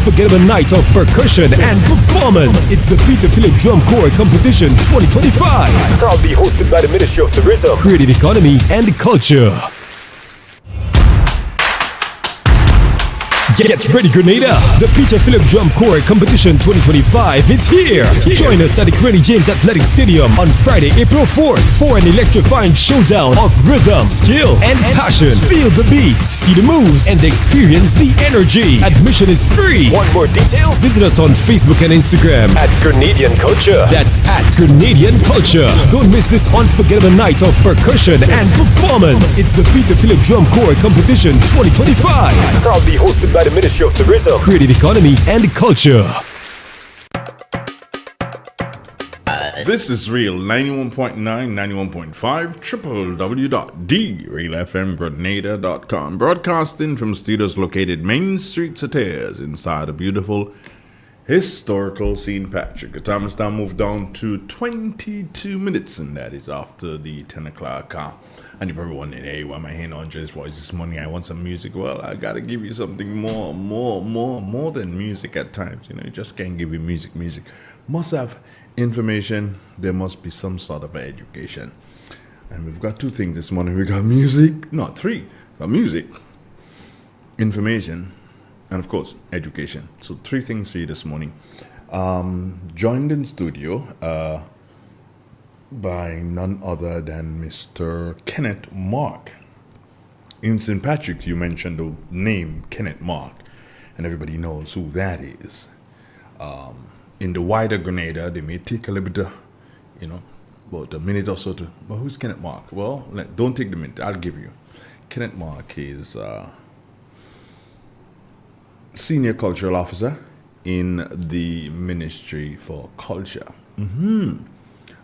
unforgettable night of percussion and performance. It's the Peter Phillip Drum Corps Competition 2025. Proudly hosted by the Ministry of Tourism, Creative Economy and Culture. Get ready, Grenada! The Peter Phillip Drum Corps Competition 2025 is here! Join us at the Granny James Athletic Stadium on Friday, April 4th for an electrifying showdown of rhythm, skill, and passion. Feel the beats, see the moves, and experience the energy. Admission is free. Want more details? Visit us on Facebook and Instagram at Grenadian Culture. That's at Grenadian Culture. Don't miss this unforgettable night of percussion and performance. It's the Peter Phillip Drum Corps Competition 2025. Proudly hosted by the Ministry of Tourism, Creative Economy and Culture. This is Real 91.9, 91.5, www.drealfmgrenada.com. Broadcasting from studios located Main Street Sauters inside a beautiful historical St. Patrick. The time has now moved down to 22 minutes, and that is after the 10 o'clock hour. And you're probably wondering, hey, why am I hearing Andre's voice this morning? I want some music. Well, I gotta give you something more than music at times. You know, you just can't give you music. Must have information. There must be some sort of education. And we've got two things this morning. We got music, not three. We got music, information, and of course, education. So three things for you this morning. Joined in studio, by none other than Mr. Kenneth Mark. In St. Patrick's, you mentioned the name Kenneth Mark, and everybody knows who that is. In the wider Grenada, they may take a little bit of, about a minute or so to, but who's Kenneth Mark? Well, don't take the minute, I'll give you. Kenneth Mark is Senior Cultural Officer in the Ministry for Culture.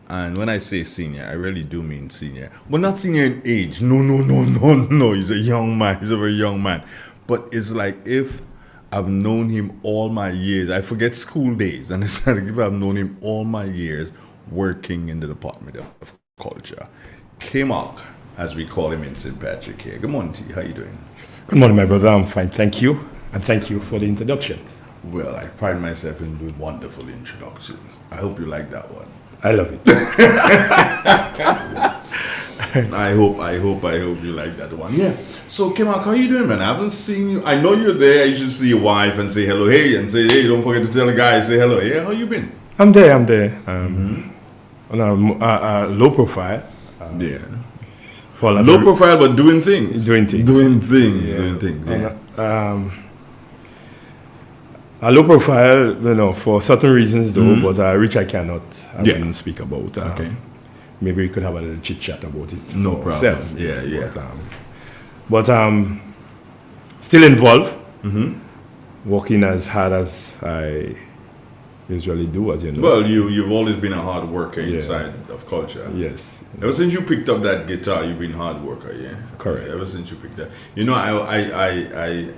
And when I say senior, I really do mean senior. Well, not senior in age. No. He's a young man. He's a very young man. But it's like if I've known him all my years. I forget school days. And it's like if I've known him all my years working in the Department of Culture. K-Mark, as we call him in St. Patrick here. Good morning to you. How you doing? Good morning, my brother. I'm fine. Thank you. And thank you for the introduction. Well, I pride myself in doing wonderful introductions. I hope you like that one. I love it. I hope you like that one. Yeah. So, K-Mark, how you doing, man? I haven't seen you. I know you're there. You should see your wife and say hello, hey, and say, hey, don't forget to tell the guys, say hello. Yeah, how you been? I'm there. On a low profile. Yeah. Low profile, but doing things. Doing things. Yeah. A low profile, for certain reasons though, but which I cannot speak about. Okay. Maybe we could have a little chit chat about it. No problem. Ourselves. Yeah. But still involved. Working as hard as I usually do, as you know. Well, you've always been a hard worker inside of culture. Yes. Ever since you picked up that guitar, you've been a hard worker. Yeah. Correct. Ever since you picked that,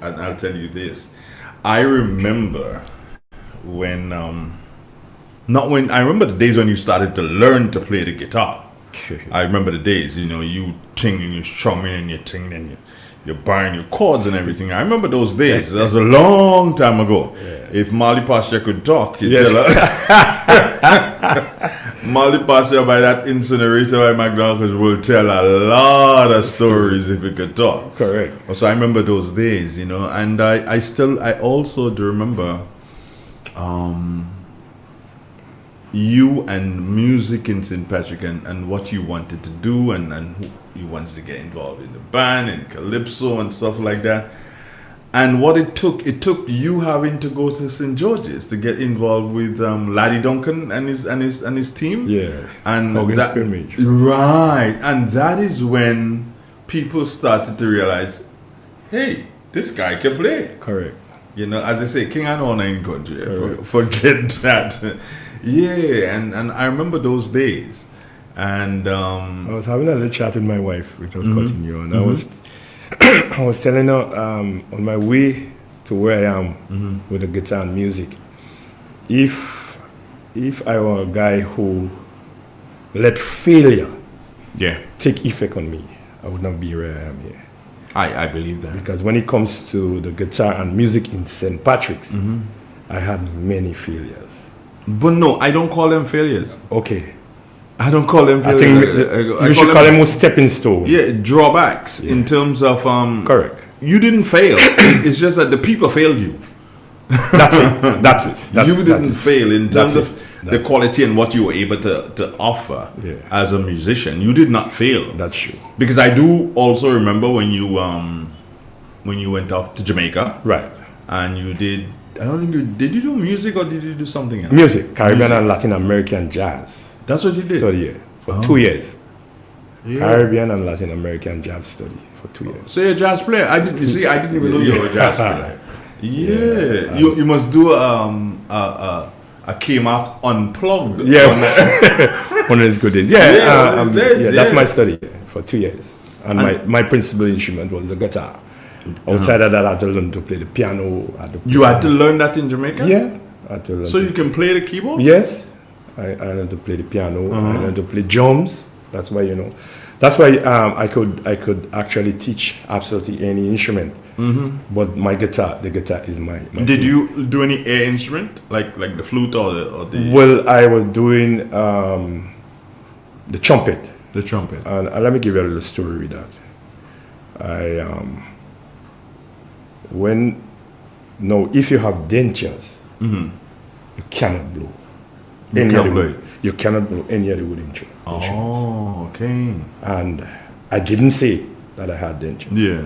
I'll tell you this. I remember when, I remember the days when you started to learn to play the guitar. I remember the days, you ting and you're strumming and you're ting and you're buying your chords and everything. I remember those days. That was a long time ago. Yeah. If Molly Pasha could talk, you'd tell her. Molly Pasha by that incinerator by McDonald's will tell a lot of stories if he could talk. Correct. So I remember those days, and I also do remember you and music in St. Patrick and what you wanted to do and who you wanted to get involved in the band and calypso and stuff like that. And what it took you having to go to St. George's to get involved with Laddie Duncan and his team. Yeah. And August Scrimmage. Right. And that is when people started to realize, hey, this guy can play. Correct. As they say, king and honor in country. Forget that. Yeah, and I remember those days. And I was having a little chat with my wife, which was cutting you, and I was telling her on my way to where I am with the guitar and music, if I were a guy who let failure take effect on me, I would not be where I am here. I believe that. Because when it comes to the guitar and music in St. Patrick's, I had many failures. But no, I don't call them failures. Okay. I don't call them I failures. think you should call them more stepping stone. Yeah, drawbacks in terms of Correct. You didn't fail. It's just that the people failed you. That's it. That's it. You didn't fail in terms That's of the quality and what you were able to offer as a musician. You did not fail. That's true. Because I do also remember when you went off to Jamaica. Right. And you did. I don't think did you do music or did you do something else? Music, Caribbean and Latin American jazz. That's what you did. Study for 2 years. Yeah. Caribbean and Latin American jazz study for 2 years. So you're a jazz player. I didn't even know you were a jazz player. Yeah. You must do a K-Mark unplugged. Yeah. One of his good days. Yeah. That's my study for 2 years. And my principal instrument was the guitar. Outside of that, I had to learn to play the piano. You had to learn that in Jamaica? Yeah. I had to learn so you can play the keyboard? Yes. I learned to play the piano. I learned to play drums. That's why, that's why I could actually teach absolutely any instrument. But the guitar is my Did you do any air instrument like the flute or the? Well, I was doing the trumpet. The trumpet. And let me give you a little story with that. If you have dentures, you cannot blow. You cannot blow any other wood instrument. Oh, okay. And I didn't say that I had dentures. Yeah.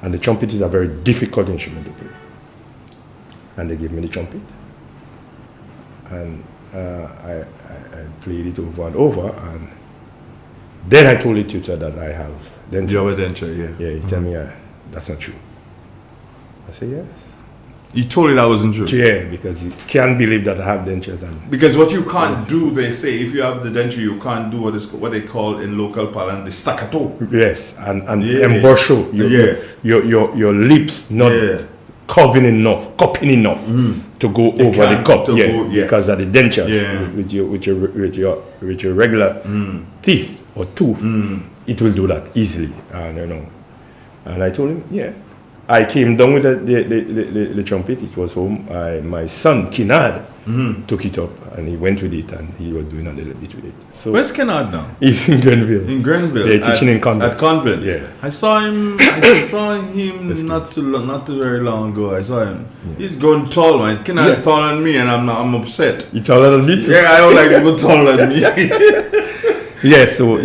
And the trumpet is a very difficult instrument to play. And they gave me the trumpet. And I played it over and over. And then I told the tutor that I have dentures. You have a denture, yeah. Yeah, he told me that's not true. I said, yes. You told it that wasn't true? Yeah, because you can't believe that I have dentures. Because what you can't do, they say, if you have the denture, you can't do what they call in local parlance the staccato. Yes, and embouchure, your lips not cupping enough to go over the cup. Because of the dentures with your regular teeth or tooth, it will do that easily. And I told him, I came down with the trumpet. It was home. My son, Kinard, took it up and he went with it and he was doing a little bit with it. So where's Kinard now? He's in Grenville. In Grenville? They're teaching in Convent. At Convent? Yeah. I saw him not too very long ago. I saw him. Yeah. He's growing tall, man. Kinard's taller than me and I'm upset. You taller than me too? Yeah, I don't like people taller than me. Yeah, so,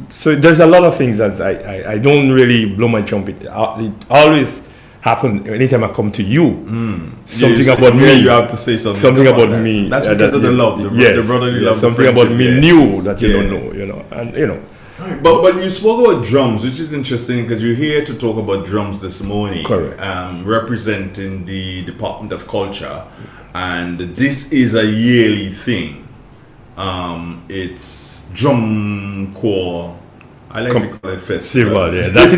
so there's a lot of things that I don't really blow my trumpet. It always happens anytime I come to you. Something about me. You have to say something. Something about me. That's because of the love, the brotherly love. Something about me new that you don't know, and But you spoke about drums, which is interesting because you're here to talk about drums this morning. Correct. Representing the Department of Culture, and this is a yearly thing. It's Drum Corps. I like to call it festival. Yeah, that's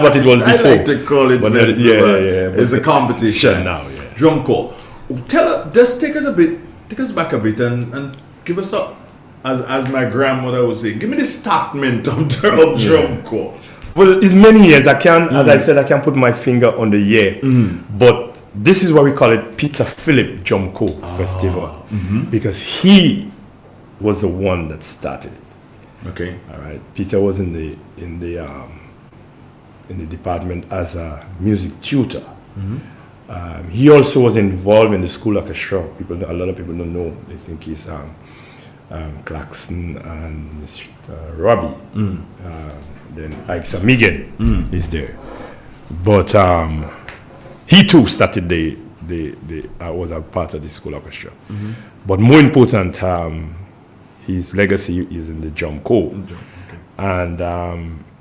what it was before. I like to call it festival. It's a competition now. Drum Corps. Just take us back a bit and give us as my grandmother would say, give me the statement of Drum Corps. Well, it's many years. As I said, I can't put my finger on the year, but this is what we call it Peter Philip Drum Corps Festival, because he was the one that started it. Okay. All right. Peter was in the department as a music tutor. He also was involved in the school orchestra. A lot of people don't know. They think he's Clarkson and Mr. Robbie. Then Ike Megan is there. But he too started was a part of the school orchestra. But more important, his legacy is in the Drum Corps. And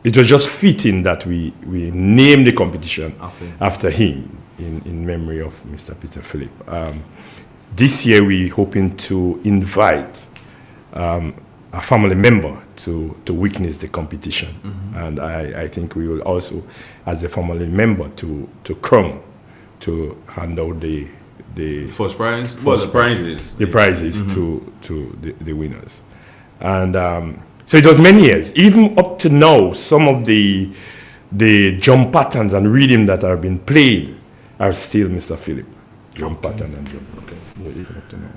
it was just fitting that we named the competition after him in memory of Mr. Peter Philip. This year we're hoping to invite a family member to witness the competition. And I think we will also, as a family member, to come to hand out the first prize? The prizes. The prizes to the winners. And so it was many years. Even up to now, some of the the drum patterns and rhythm that are being played are still Mr. Philip. Drum pattern and drum. Okay. Yeah, even up to now.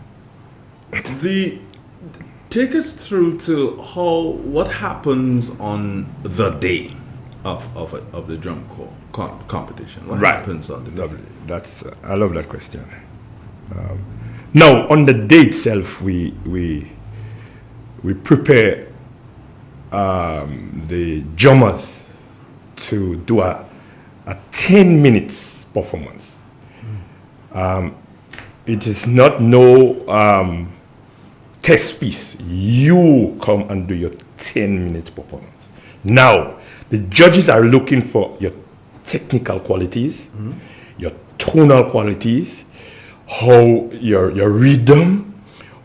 Take us through to what happens on the day of the drum competition. What happens on the day? Lovely. I love that question. Now, on the day itself, we prepare the drummers to do a 10 minutes performance. It is not no test piece. You come and do your 10 minutes performance. Now, the judges are looking for your technical qualities, your tonal qualities, how your rhythm,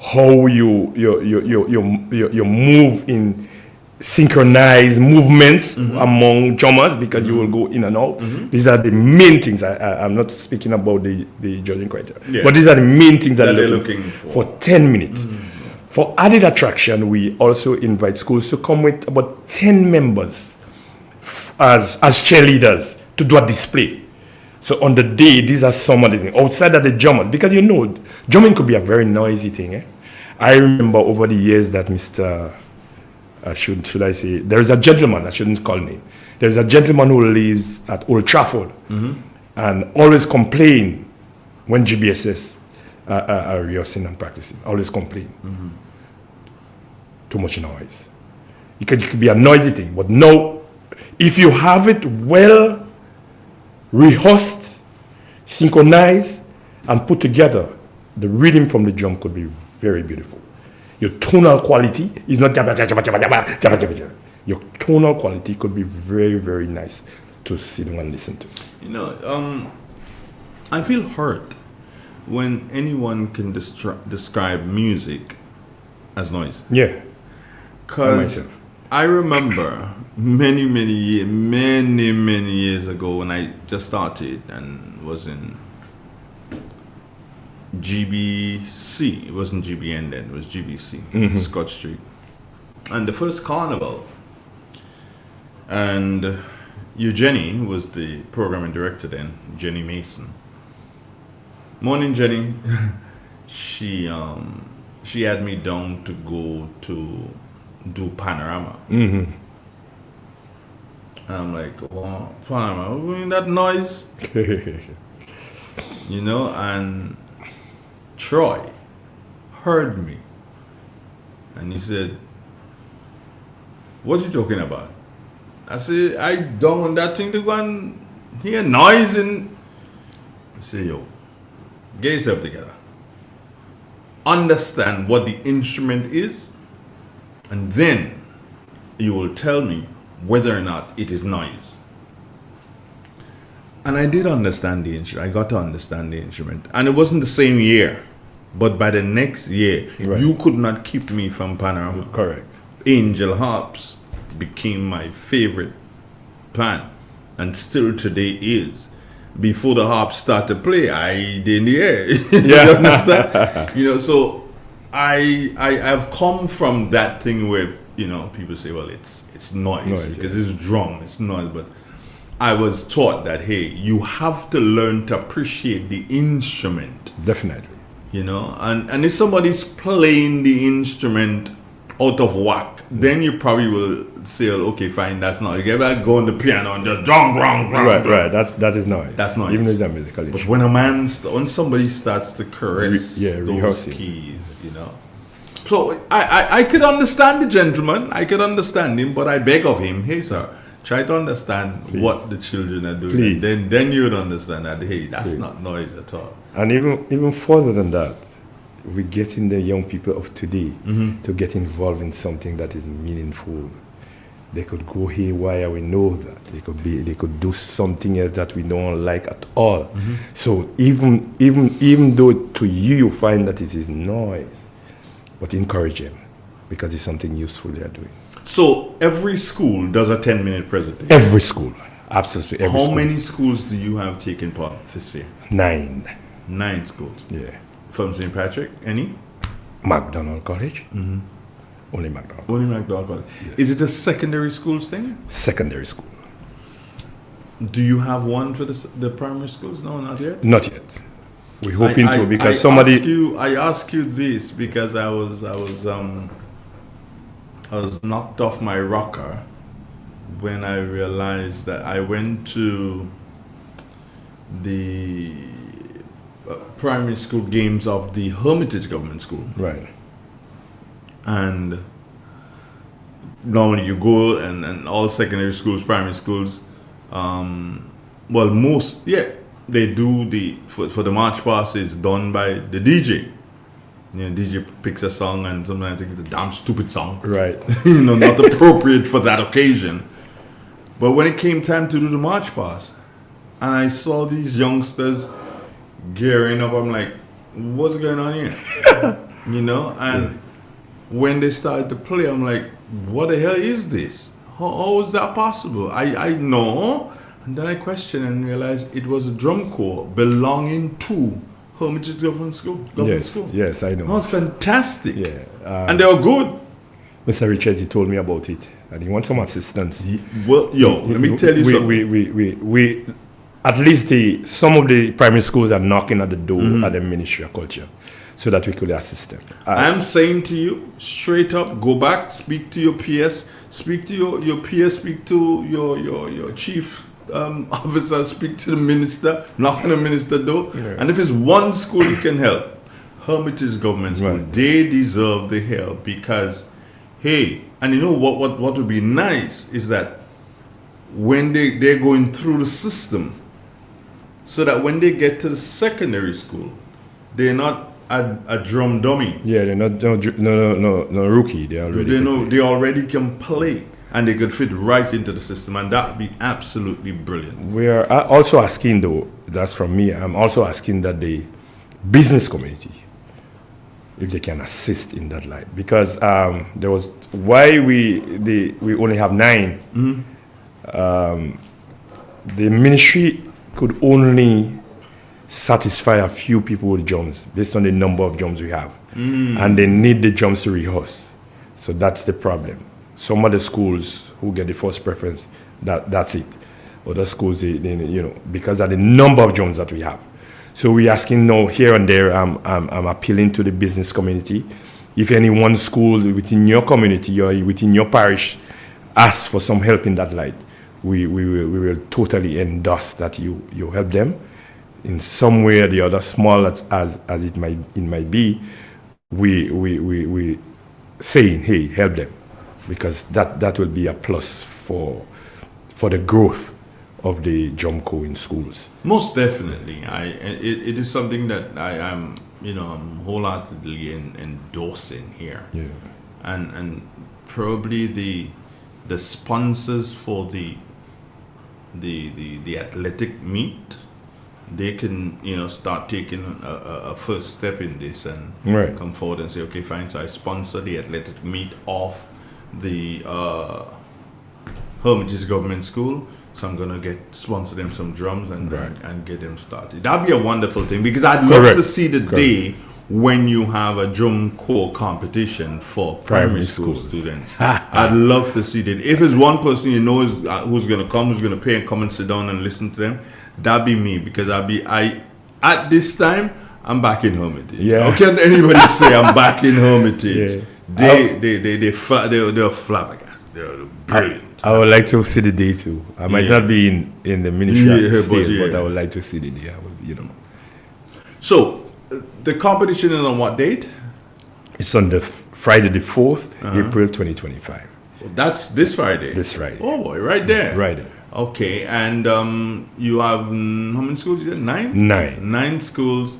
how you move in synchronized movements among drummers, because you will go in and out. These are the main things. I'm not speaking about the judging criteria, but these are the main things that they're looking for 10 minutes. For added attraction, we also invite schools to come with about 10 members as cheerleaders to do a display. So on the day, these are some of the things outside of the drummers, because drumming could be a very noisy thing. I remember over the years that should I say, there is a gentleman, I shouldn't call him. There is a gentleman who lives at Old Trafford and always complain when GBSS are rehearsing and practicing. Always complain. Too much noise. It could be a noisy thing, but no, if you have it well rehearsed, synchronized, and put together, the rhythm from the drum could be very beautiful. Your tonal quality is not jabba, jabba, jabba, jabba, jabba, jabba, jabba. Your tonal quality could be very, very nice to sit and listen to. I feel hurt when anyone can describe music as noise. Yeah. Because I remember many years ago when I just started and was in GBC. It wasn't GBN then, it was GBC, Scott Street. And the first carnival. And Eugenie, who was the programming director then, Jenny Mason. Morning, Jenny. She had me down to go to do Panorama. And I'm like, oh, Panorama, what doing that noise? And Troy heard me and he said, what you talking about? I said, I don't want that thing to go and hear noise. And I said, yo, get yourself together. Understand what the instrument is, and then you will tell me whether or not it is noise. And I did understand the instrument. I got to understand the instrument. And it wasn't the same year, but by the next year, you could not keep me from Panorama. Correct. Angel Harps became my favorite pan, and still today is. Before the harps start to play, I did in the air. You understand? So I've come from that thing where people say, well, it's noise because it's drum, it's noise. But I was taught that, hey, you have to learn to appreciate the instrument. Definitely. And if somebody's playing the instrument out of whack, then you probably will say, okay, fine, that's noise. You get back, go on the piano and just drum. Right. That is noise. That's noise. Even though it's a musical instrument. But when somebody starts to caress those keys, So I could understand the gentleman. I could understand him, but I beg of him, hey, sir, try to understand what the children are doing. Then you would understand that, hey, that's not noise at all. And even further than that, we're getting the young people of today to get involved in something that is meaningful. They could go haywire, we know that. They could do something else that we don't like at all. So even though to you find that it is noise, but encourage them because it's something useful they are doing. So every school does a 10-minute presentation? Every school, absolutely every school. How many schools do you have taken part this year? 9. 9 schools? Yeah. From St. Patrick, any? McDonald College. Only McDonald. Only McDonald College. Yes. Is it a secondary schools thing? Secondary school. Do you have one for the primary schools? No, not yet. Not yet. We're hoping to, because I ask you this because I was knocked off my rocker when I realized that I went to the primary school games of the Hermitage Government School. Right. And normally you go and all secondary schools, primary schools, they do for the march past is done by the DJ. You know, DJ picks a song and sometimes I think it's a damn stupid song. Right. Not appropriate for that occasion. But when it came time to do the march past, and I saw these youngsters gearing up, I'm like, what's going on here? And when they started to play, I'm like, what the hell is this? How is that possible? I know. And then I questioned and realized it was a drum corps belonging to Hermitage Government School. Yes, I know. Oh, fantastic. Yeah. And they were good. Mr. Richards, he told me about it, and he wants some assistance. Well, let me tell you something. We at least some of the primary schools are knocking at the door at the Ministry of Culture, so that we could assist them. I'm saying to you, straight up, go back, speak to your PS, speak to your PS, speak to your chief officer, speak to the minister, knock on the minister door, and if it's one school you can help, Hermitage Government School, they deserve the help because, hey, and you know what would be nice is that when they're going through the system, so that when they get to the secondary school, they're not a drum dummy. Yeah, they're not no rookie. They already can play, and they could fit right into the system, and that would be absolutely brilliant. We are also asking, though, that's from me. I'm also asking that the business community, if they can assist in that light, because there was why we only have 9. The ministry could only satisfy a few people with drums based on the number of drums we have, and they need the drums to rehearse. So that's the problem. Some of the schools who get the first preference, that's it. Other schools, they because of the number of drums that we have. So we're asking now here and there. I'm appealing to the business community. If any one school within your community or within your parish asks for some help in that light, we will totally endorse that you help them in some way or the other, small as it might be. We saying, hey, help them, because that will be a plus for the growth of the drum corps in schools. Most definitely, it is something that I am, I'm wholeheartedly endorsing here. Yeah. And probably the sponsors for the athletic meet, they can start taking a first step in this and come forward and say, okay, fine, so I sponsor the athletic meet of the Hermitage Government School, so I'm gonna sponsor them some drums and get them started. That'd be a wonderful thing, because I'd love to see the day when you have a drum corps competition for primary school students. I'd love to see that. If it's one person who's gonna come, who's gonna pay and come and sit down and listen to them, that'd be me, because at this time I'm back in Hermitage. Yeah. How can anybody say I'm back in Hermitage? Yeah. They're flabbergasted. They're brilliant. I would like to see the day too. I might not be in the ministry but I would like to see the day. So the competition is on what date? It's on the Friday the 4th, April 2025. That's this Friday. This Friday. Oh boy, right there. Right there. Okay, and you have how many schools? You said 9? 9 schools.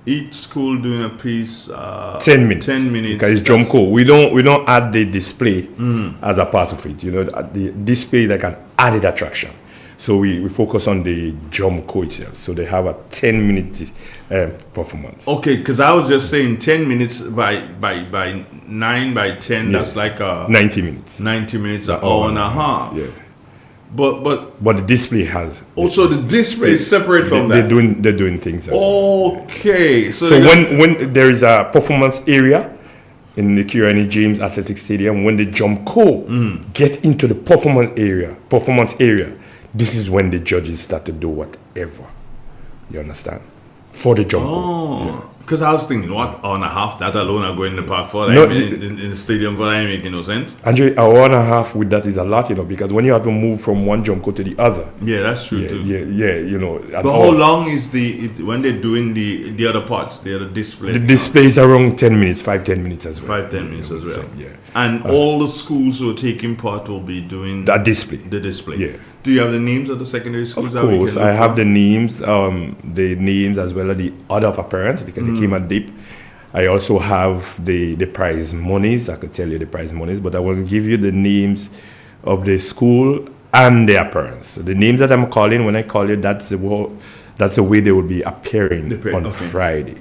Each school doing a piece. 10 minutes. 10 minutes. Because it's drum corps. We don't add the display as a part of it. The display like an added attraction. So we focus on the drum corps itself. So they have a 10-minute performance. Okay, because I was just saying 10 minutes by 9 by 10. Yeah. That's like 90 minutes. 90 minutes, an hour and a half. Yeah. But the display has. Also, the display is separate from that. They're doing things. Okay, so when there is a performance area in the Kirani James Athletic Stadium, when the drum corps get into the performance area, this is when the judges start to do whatever. You understand? For the jump. Oh, because I was thinking, what, hour and a half, that alone are going in the park for? No, in the stadium for that ain't making no sense. Andrew, an hour and a half with that is a lot, because when you have to move from one jump to the other. Yeah, that's true too. Yeah. But how long is when they're doing the other parts, the other display? The display is around 10 minutes, 5-10 minutes as well. 5-10 minutes as well. Yeah. And all the schools who are taking part will be doing that display. The display. Yeah. Do you have the names of the secondary schools? Of course, I have the names as well as the order of appearance because they came at deep. I also have the prize monies. I could tell you the prize monies, but I will give you the names of the school and the appearance. So the names that I'm calling, when I call you, that's the way they will be appearing on Friday.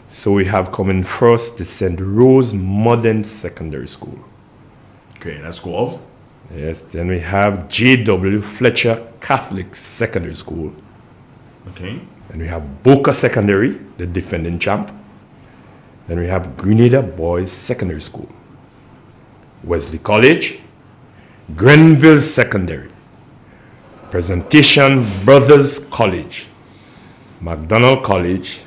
So we have coming first the St. Rose Modern Secondary School. Okay, that's Corp. Yes, then we have J.W. Fletcher Catholic Secondary School. Okay. Then we have Boca Secondary, the defending champ. Then we have Grenada Boys Secondary School. Wesley College, Grenville Secondary, Presentation Brothers College, McDonald College,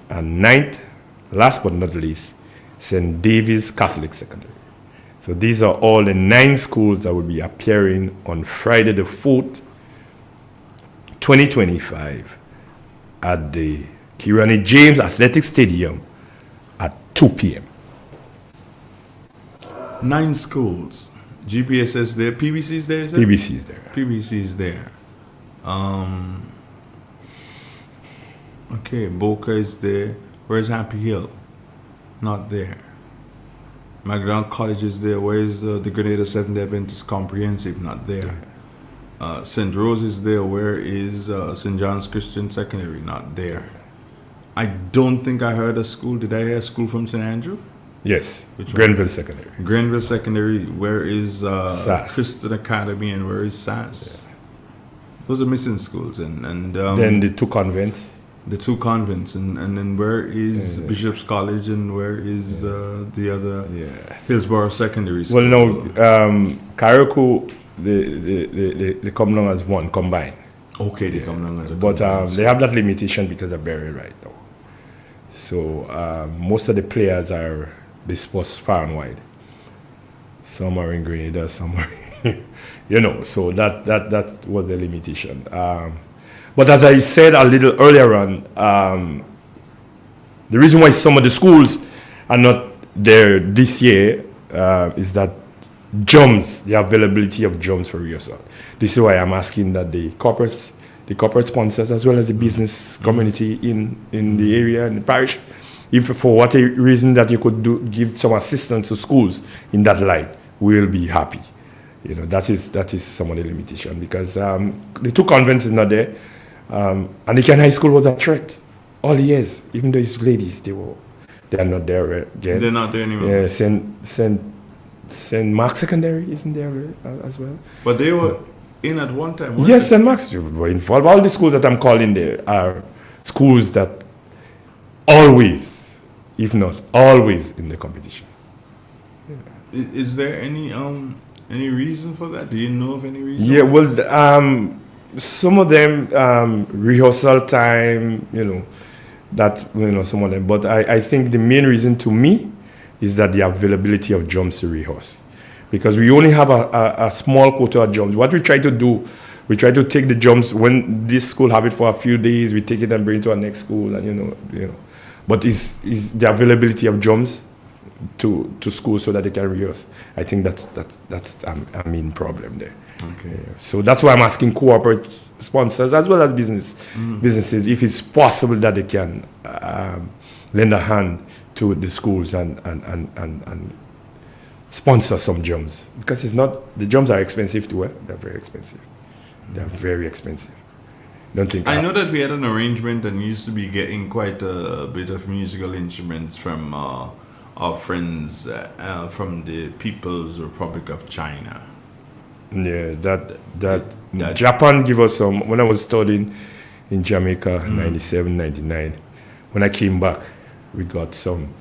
and ninth, last but not least, St. David's Catholic Secondary. So these are all the 9 schools that will be appearing on Friday the 4th, 2025 at the Kirani James Athletic Stadium at 2 p.m. 9 schools. GPS is there. PBC is there? PBC is there. PBC is there. Okay, Boca is there. Where's Happy Hill? Not there. McDonald College is there. Where is the Grenada Seventh-day Adventist Comprehensive? Not there. St. Rose is there. Where is St. John's Christian Secondary? Not there. I don't think I heard a school. Did I hear a school from St. Andrew? Yes. Which Grenville one? Secondary. Grenville Secondary. Where is SAS. Christian Academy and where is SAS? Yeah. Those are missing schools. And then the 2 convents. The 2 convents, and then where is Bishop's College and where is the other Hillsborough Secondary School? Well, no, Karaku, they come along as one combined. Okay, they come along as a but combined. they have that limitation because of burial right now. So most of the players are dispersed far and wide. Some are in Grenada, some are, so that was the limitation. But as I said a little earlier on, the reason why some of the schools are not there this year is that the availability of jumps for rehearsal. This is why I'm asking that the corporate sponsors as well as the business community in the area and the parish, if for what reason that you could give some assistance to schools in that light, we'll be happy. That is some of the limitation because the 2 convents is not there. And the Ken High School was a threat all the years, even though it's ladies, they are not there again. They're not there anymore. Yeah, St. Mark's Secondary isn't there as well. But they were in at one time. Yes, St. Mark's were involved. All the schools that I'm calling there are schools that always, if not always, in the competition. Yeah. Is there any reason for that? Do you know of any reason? Yeah, well, some of them rehearsal time, some of them. But I think the main reason to me is that the availability of jumps to rehearse. Because we only have a small quota of jumps. What we try to do, we try to take the jumps when this school have it for a few days, we take it and bring it to our next school, and But is the availability of jumps to school so that they can rehearse? I think that's a main problem there. Okay. So that's why I'm asking corporate sponsors as well as businesses if it's possible that they can lend a hand to the schools and sponsor some jumps, because the jumps are expensive too. They're very expensive. Don't think I know that we had an arrangement and used to be getting quite a bit of musical instruments from our friends from the People's Republic of China. Yeah, that Japan give us some. When I was studying in Jamaica, 97, 99, when I came back, we got some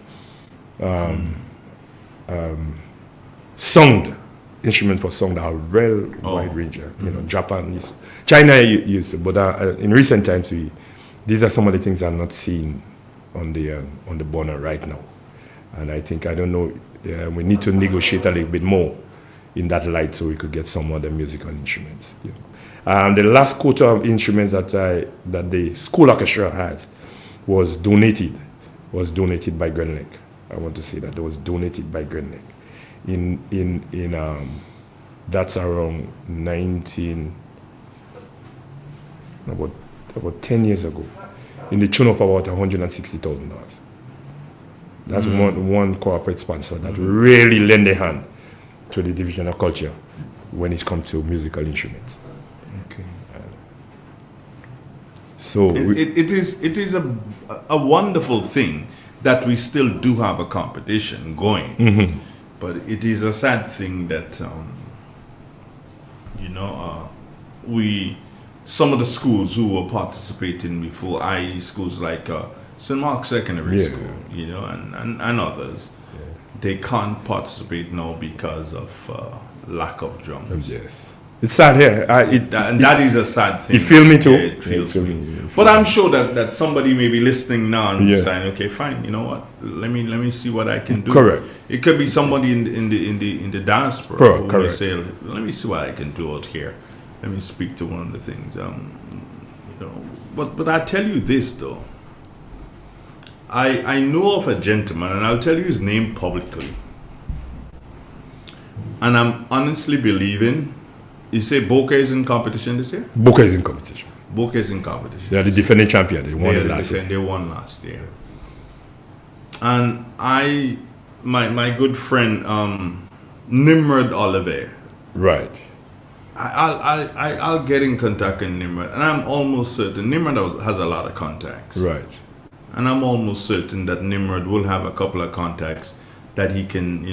sound instruments for song that are real wide range. You know, Japan, China used to, but in recent times, these are some of the things I'm not seeing on the burner right now. And I think, I don't know, we need to negotiate a little bit more in that light so we could get some other musical instruments. You know. The last quota of instruments that the school orchestra has was donated by Grand Lake. I want to say that it was donated by Grand Lake. That's around about 10 years ago, in the tune of about $160,000. That's one corporate sponsor that really lend a hand to the Division of Culture when it comes to musical instruments. Okay. So it is a wonderful thing that we still do have a competition going. Mm-hmm. But it is a sad thing that, some of the schools who were participating before, i.e. schools like St. Mark's Secondary School, and others, they can't participate now because of lack of drums. Yes. It's sad here. That is a sad thing. You feel me too? Yeah, it feels me. But I'm sure that somebody may be listening now and saying, okay, fine, you know what? Let me see what I can do. Correct. It could be somebody in the diaspora who may say, let me see what I can do out here. Let me speak to one of the things. But I tell you this though. I know of a gentleman, and I'll tell you his name publicly. And I'm honestly believing. You say Boca is in competition this year? Boca is in competition. Boca is in competition. They are the defending champion. They won last year. They won last year. And my good friend Nimrod Oliver. Right. I'll get in contact with Nimrod, and I'm almost certain Nimrod has a lot of contacts. Right. And I'm almost certain that Nimrod will have a couple of contacts that he can,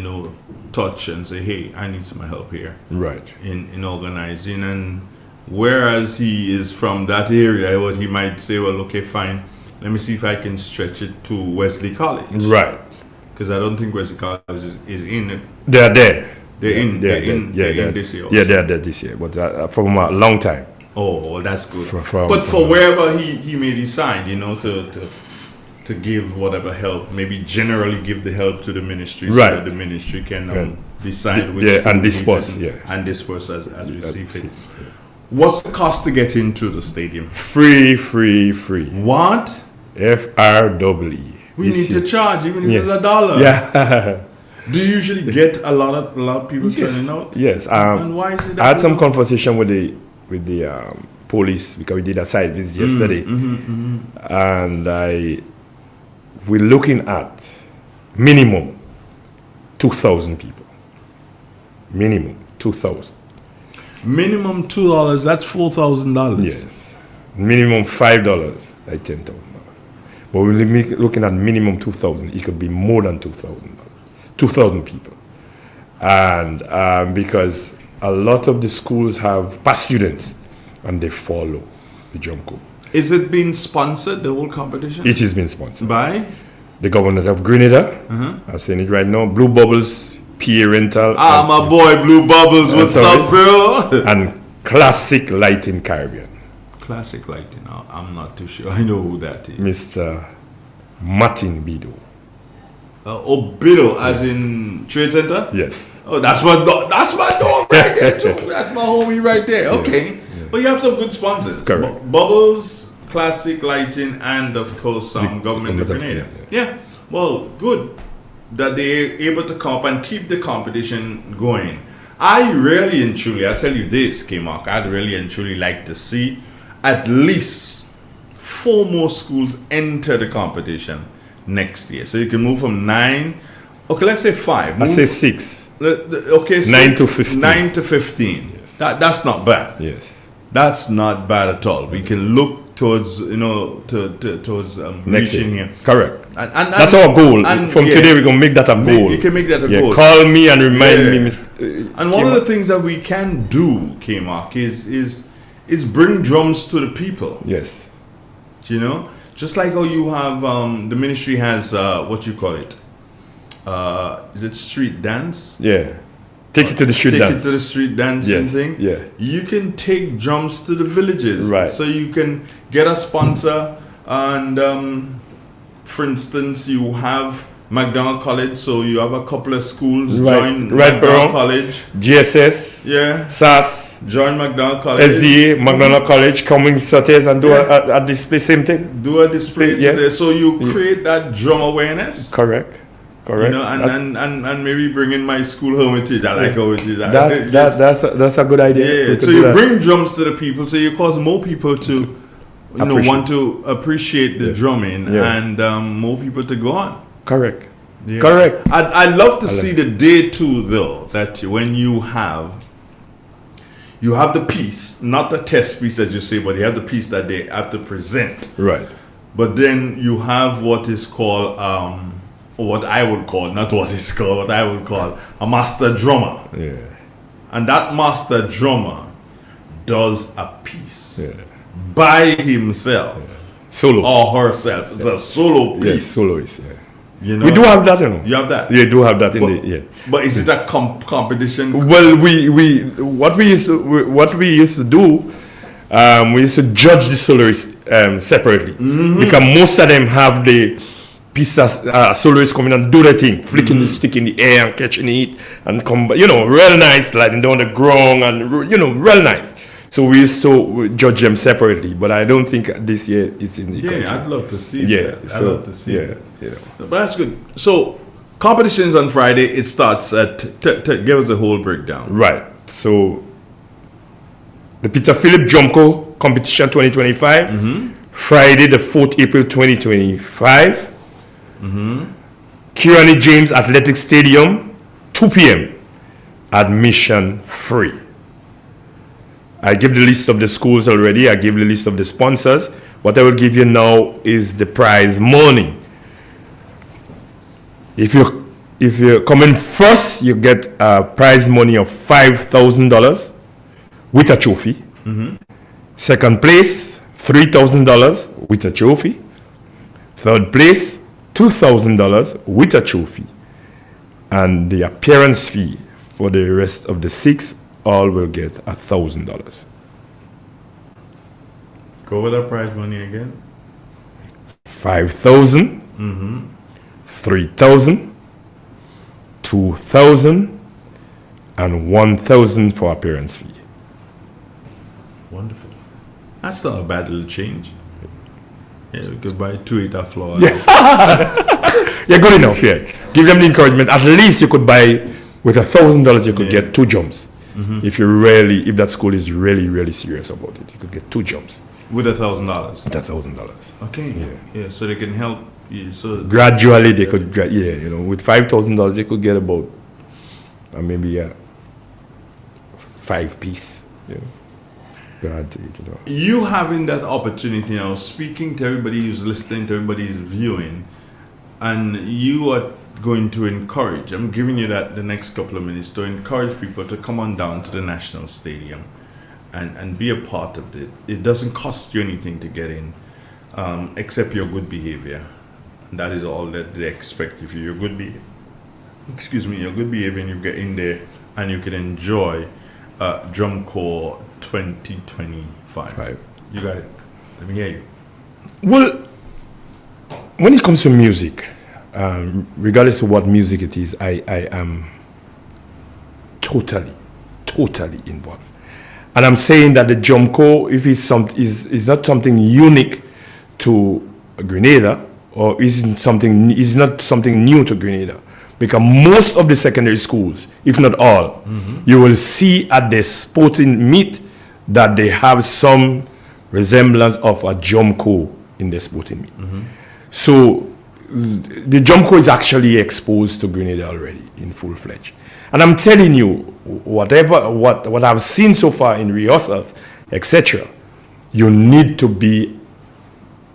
touch and say, hey, I need some help here. Right. In organizing. And whereas he is from that area, what he might say, well, okay, fine, let me see if I can stretch it to Wesley College. Right. Because I don't think Wesley College is in it. They're there. They're in this year also. Yeah, they're there this year, but from a long time. Oh, well, that's good. But for wherever he may decide, to give whatever help, maybe generally give the help to the ministry, so that the ministry can decide which and disperse, and disperse as we see fit. What's the cost to get into the stadium? Free. What? FRW. We need to charge, even if it's $1. Yeah. Do you usually get a lot of people turning out? Yes. And why is it that I had some conversation with the police, because we did a site visit yesterday, and we're looking at minimum 2,000 people. Minimum 2,000. Minimum $2, that's $4,000. Yes. Minimum $5, like $10,000. But we're looking at minimum 2,000. It could be more than 2,000. 2,000 people. And because a lot of the schools have past students and they follow the Drum Corps. Is it being sponsored, the whole competition? It has been sponsored. By? The governor of Grenada. I'm saying it right now. Blue Bubbles, PA Rental. My boy Blue Bubbles, what's up, bro? And Classic Lighting Caribbean. Classic Lighting, I'm not too sure. I know who that is. Mr. Martin Bido. Bido, as in Trade Center? Yes. Oh, that's my dog right there too. That's my homie right there. Okay. Yes. But you have some good sponsors. Correct. Bubbles, Classic Lighting, and of course Government of Grenada. Yeah. Well, good that they're able to come up and keep the competition going. I really and truly, I tell you this, K-Mark, I'd really and truly like to see at least 4 more schools enter the competition next year. So you can move from 9, okay, let's say 5. I say 6. Okay, 9 to 15. 9 to 15. Yes. That's not bad. Yes. That's not bad at all. We can look towards, towards reaching here. Correct. And that's our goal. And from today, we're going to make that a goal. You can make that a goal. Call me and remind me. And one of the things that we can do, K-Mark, is bring drums to the people. Yes. Just like how you have, the ministry has, what you call it? Is it street dance? Yeah. Take it to the street take dance. it to the street dancing Yes, thing. yeah. You can take drums to the villages. Right. So you can get a sponsor, and for instance, you have McDonald College, so you have a couple of schools join McDonald College. GSS. Yeah. SAS. Join McDonald College. SDA, McDonald College, coming Saturdays and do a display, same thing. Do a display Yeah. today. So you create that drum awareness. Correct. You know, and maybe bring in my school hermitage. I like how it is. That's a good idea. Yeah. So you bring drums to the people, so you cause more people to want to appreciate the drumming, and more people to go on. Correct. Yeah. Correct. I'd love to see the day too, though, that when you have the piece, not the test piece as you say, but you have the piece that they have to present. Right. But then you have what is called what I would call a master drummer. Yeah. And that master drummer does a piece by himself. Solo. Or herself. It's a solo piece. Yes, soloist. Yeah. You know? We do have that, you know. You have that? Yeah, do have that But is it a competition? Well, what we used to do, we used to judge the soloists separately, because most of them have the pieces, soloists coming and do the thing, flicking the stick in the air and catching it, and come, real nice, sliding down the ground, and real nice. So we used to judge them separately, but I don't think this year it's in the country. Yeah, I'd love to see that. I'd So, love to see that. But But that's good. So, competitions on Friday, it starts at, give us a whole breakdown. right. So, the Peter Philip Jumco Competition 2025, Friday the 4th April 2025, Kirani James Athletic Stadium, 2 p.m. Admission free. I give the list of the schools already. I give the list of the sponsors. What I will give you now is the prize money. If you're coming first, you get a prize money of $5,000 with a trophy. Second place, $3,000 with a trophy. Third place, $2,000 with a trophy. And the appearance fee for the rest of the 6 all will get $1,000. Go over that prize money again. 5,000, 3,000, 2,000, and 1,000 for appearance fee. Wonderful. That's not a bad little change. Yeah, we could buy 2 8 floor. Yeah, good enough. Yeah, give them the encouragement. At least you could buy with $1,000. You could get 2 jumps. If that school is really serious about it, you could get 2 jumps With $1,000. with $1,000. Okay. Yeah. So they can help you. So Gradually, they could get with $5,000, they could get about maybe a 5 piece. You having that opportunity now, speaking to everybody who's listening, to everybody who's viewing, and you are going to encourage, I'm giving you that the next couple of minutes to encourage people to come on down to the National Stadium and be a part of it. It doesn't cost you anything to get in, except your good behavior. And that is all that they expect of you. Your good behavior, and you get in there and you can enjoy Drum Corps 2025. Right. You got it. Let me hear you. Well, when it comes to music, regardless of what music it is, I am totally involved. And I'm saying that the Jumco, if it's is not something unique to Grenada, or is not something new to Grenada, because most of the secondary schools, if not all, you will see at the sporting meet that they have some resemblance of a Jumco in the sporting meet. So the Jumco is actually exposed to Grenada already in full-fledged. And I'm telling you, what I've seen so far in rehearsals, etc., you need to be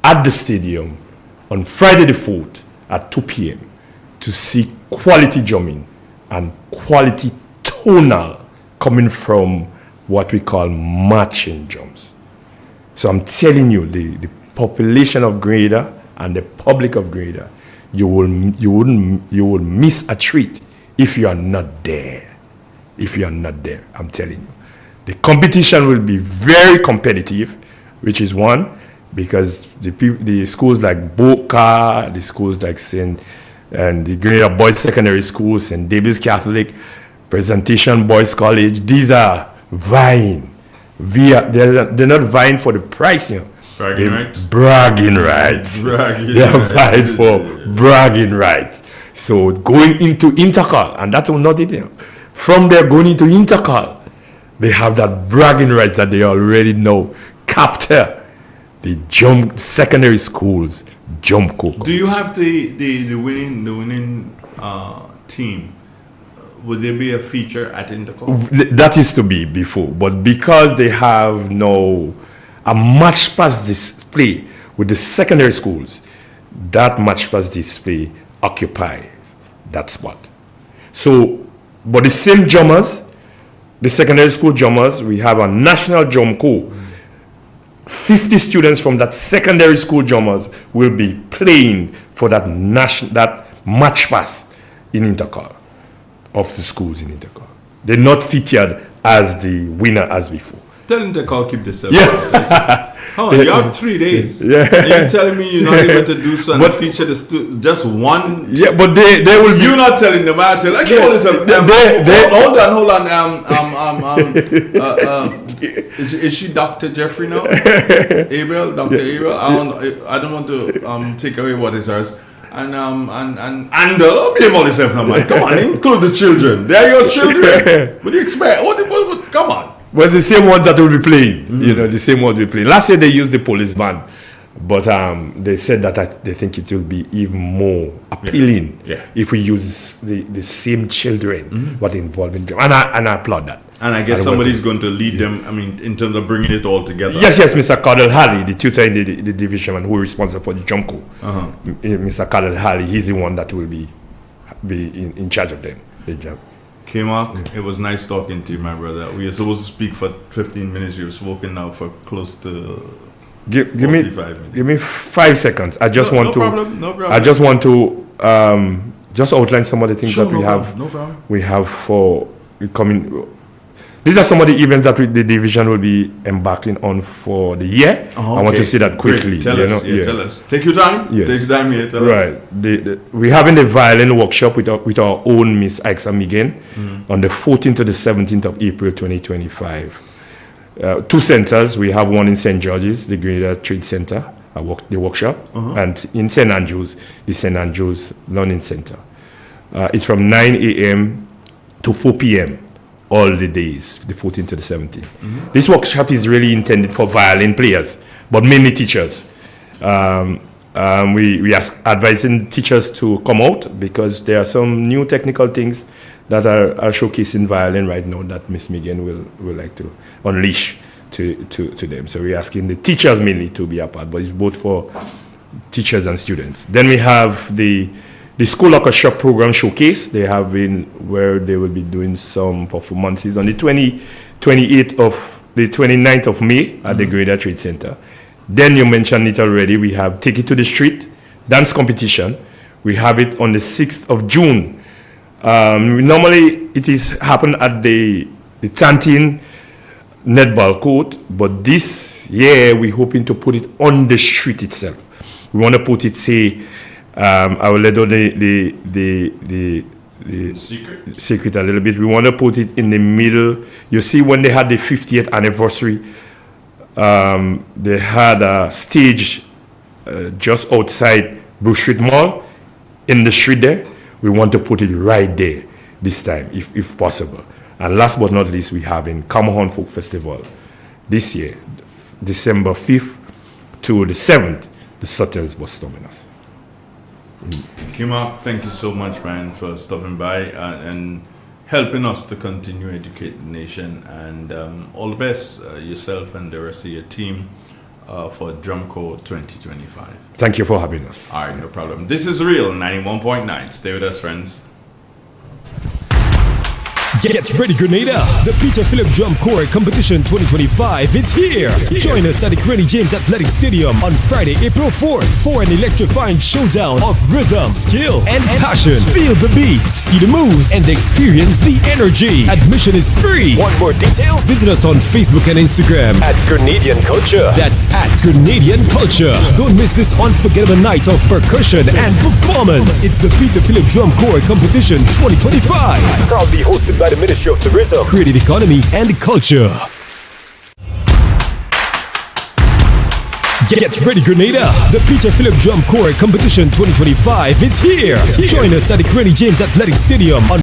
at the stadium on Friday the 4th at 2 p.m. to see quality drumming and quality tonal coming from what we call marching drums. So I'm telling you, the population of Grenada and the public of Grenada, you will miss a treat if you are not there. if you are not there. I'm telling you. The competition will be very competitive, which is one, because the schools like Boca, the schools like and the Grenada Boys Secondary School, St. David's Catholic, Presentation Boys College, these are vying. They're not vying for the price, you know. Bragging rights. Bragging rights. They are vying for bragging rights. So going into intercall, and that's not it. You know. From there, going into intercall, they have that bragging rights that they already know. Capture the secondary schools jump cook. Do you have the winning team? Would there be a feature at intercall? That is to be before, but because they have a match pass display with the secondary schools, that match pass display occupies that spot. So, but the same jumpers, the secondary school jumpers, we have a national jump co. 50 students from that secondary school jumpers will be playing for that match pass in intercall of the schools in intercall. They're not featured as the winner as before. Tell intercall keep this up. Yeah. Oh, you have 3 days. Yeah. You're telling me you're not able to do something and feature just one? Yeah, but they will. You're not telling them. I tell. Hold on. Is she Dr. Jeffrey now? Dr. Abel. I don't want to take away what is hers. And behave all yourself now, man. Come on, include the children. They are your children. What do you expect? What come on. Well, it's the same ones that will be playing. You know, the same ones will be playing. Last year they used the police van, but they said that they think it will be even more appealing if we use the same children what involved in them. And I applaud that. And I guess somebody's going to lead them, I mean, in terms of bringing it all together. Yes, Mr. Cardell Halley, the tutor in the division and who is responsible for the jump co. Mr. Cardell Halley, he's the one that will be in charge of them. The jump. K-Mark, it was nice talking to you, my brother. We are supposed to speak for 15 minutes. We've spoken now for close to 45 minutes. Give me 5 seconds. I just want to. No problem. I just want to just outline some of the things that we have. No problem. We have for coming. These are some of the events that the division will be embarking on for the year. Oh, okay. I want to see that quickly. Great. Tell us. Take your time. Yes. Take your time here. Tell us. We're having the violin workshop with our own Miss Aixa Migan on the 14th to the 17th of April 2025. 2 centers. We have one in St. George's, the Grenada Trade Center, the workshop, and in St. Andrews, the St. Andrews Learning Center. It's from 9 a.m. to 4 p.m. all the days, the 14th to the 17th. This workshop is really intended for violin players, but mainly teachers. We are advising teachers to come out because there are some new technical things that are showcasing violin right now that Miss Megan will like to unleash to them. So we're asking the teachers mainly to be a part, but it's both for teachers and students. Then we have the school orchestra program showcase. They have been where they will be doing some performances on the 29th of May at the Grenada Trade Center. Then you mentioned it already. We have Take It to the Street dance competition. We have it on the 6th of June. Normally it is happen at the Tantin netball court, but this year we're hoping to put it on the street itself. We want to put it, say, I will let out the secret a little bit. We want to put it in the middle. You see, when they had the 50th anniversary, they had a stage just outside Bruce Street Mall in the street there. We want to put it right there this time, if possible. And last but not least, we have in Kamahon Folk Festival this year, December 5th to the 7th, the Suttons was storming us. K-Mark, thank you so much, man, for stopping by and helping us to continue educate the nation. And all the best, yourself and the rest of your team for Drumco 2025. Thank you for having us. All right, no problem. This is Real 91.9. Stay with us, friends. Get ready, Grenada! The Peter Phillip Drum Corps Competition 2025 is here! Join us at the Granny James Athletic Stadium on Friday, April 4th for an electrifying showdown of rhythm, skill, and passion. Feel the beats, see the moves, and experience the energy. Admission is free. Want more details? Visit us on Facebook and Instagram At Grenadian Culture. That's at Grenadian Culture. Don't miss this unforgettable night of percussion and performance. It's the Peter Phillip Drum Corps Competition 2025. Proudly hosted by the Ministry of Tourism, Creative Economy and Culture. Get ready, Grenada! The Peter Phillip Drum Corps Competition 2025 is here! Join us at the Granny James Athletic Stadium on